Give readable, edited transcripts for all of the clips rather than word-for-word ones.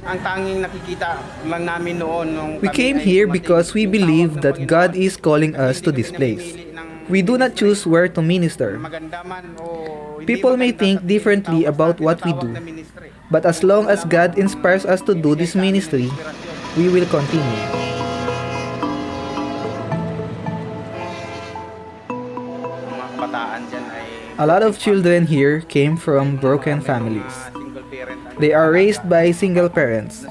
Ang tanging nakikita lang namin noon nung We came here because we believe that God is calling us to this place. We do not choose where to minister. People may think differently about what we do, but as long as God inspires us to do this ministry, we will continue. A lot of children here came from broken families. They are raised by single parents,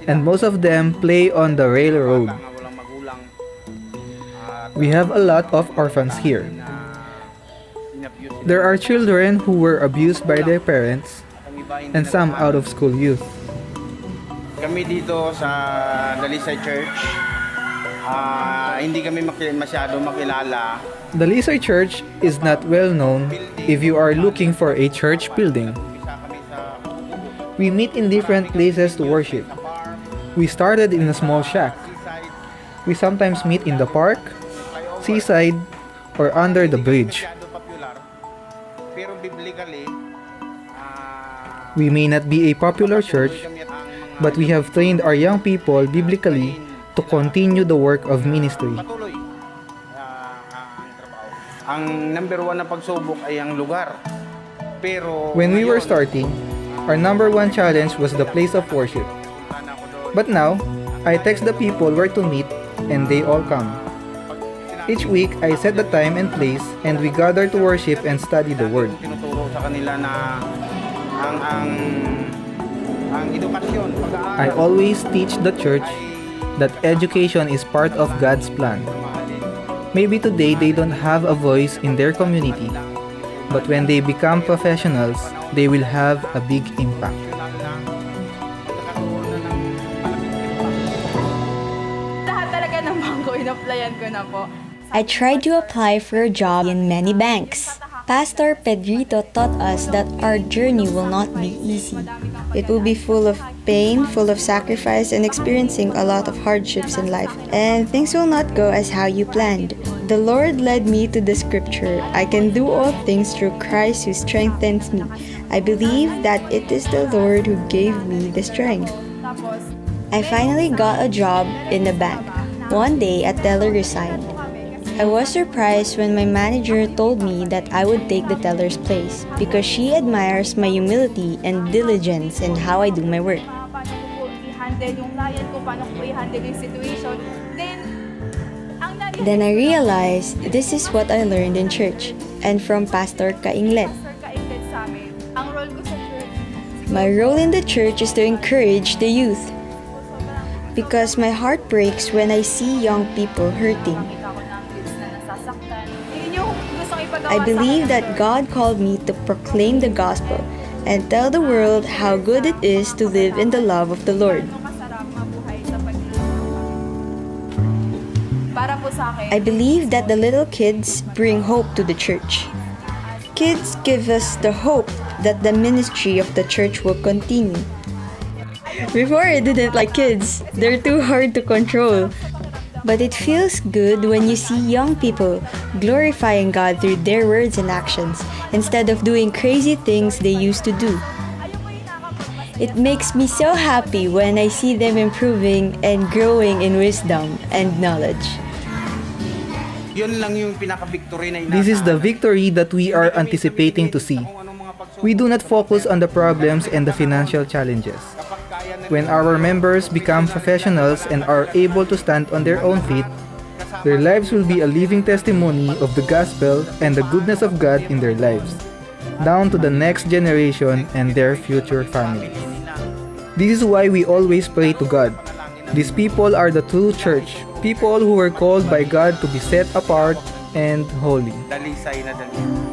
and most of them play on the railroad. We have a lot of orphans here. There are children who were abused by their parents, and some out-of-school youth. Kami dito sa Dalisay Church, hindi kami masyado makilala. The Lisay Church is not well known if you are looking for a church building. We meet in different places to worship. We started in a small shack. We sometimes meet in the park, seaside, or under the bridge. We may not be a popular church, but we have trained our young people biblically to continue the work of ministry. Ang number one na pagsubok ay ang lugar. Pero when we were starting, our number one challenge was the place of worship. But now, I text the people where to meet and they all come. Each week, I set the time and place and we gather to worship and study the Word. Tinuturo sa kanila na ang edukasyon, I always teach the church that education is part of God's plan. Maybe today they don't have a voice in their community, but when they become professionals, they will have a big impact. Lahat talaga ng bangko, in-applyan ko na po. I tried to apply for a job in many banks. Pastor Pedrito taught us that our journey will not be easy. It will be full of pain, full of sacrifice, and experiencing a lot of hardships in life. And things will not go as how you planned. The Lord led me to the scripture, "I can do all things through Christ who strengthens me." I believe that it is the Lord who gave me the strength. I finally got a job in the bank. One day, a teller resigned. I was surprised when my manager told me that I would take the teller's place because she admires my humility and diligence in how I do my work. Paano ko po i-handle yung client ko, paano ko po i-handle yung situation. Then I realized this is what I learned in church and from Pastor Kainglet. sa amin, ang role ko sa church, My role in the church is to encourage the youth because my heart breaks when I see young people hurting. nakita ko ng kids na nasasaktan. Yun yung gustong ipagawa I believe that God called me to proclaim the gospel and tell the world how good it is to live in the love of the Lord. masarap mabuhay sa Para po sa akin, I believe that the little kids bring hope to the church. Kids give us the hope that the ministry of the church will continue. Before I didn't like kids. They're too hard to control. But it feels good when you see young people glorifying God through their words and actions instead of doing crazy things they used to do. It makes me so happy when I see them improving and growing in wisdom and knowledge. yun lang yung pinaka-victory na This is the victory that we are anticipating to see. We do not focus on the problems and the financial challenges. When our members become professionals and are able to stand on their own feet, their lives will be a living testimony of the gospel and the goodness of God in their lives, down to the next generation and their future families. This is why we always pray to God. These people are the true church, people who were called by God to be set apart and holy. Dalisay na dalisay.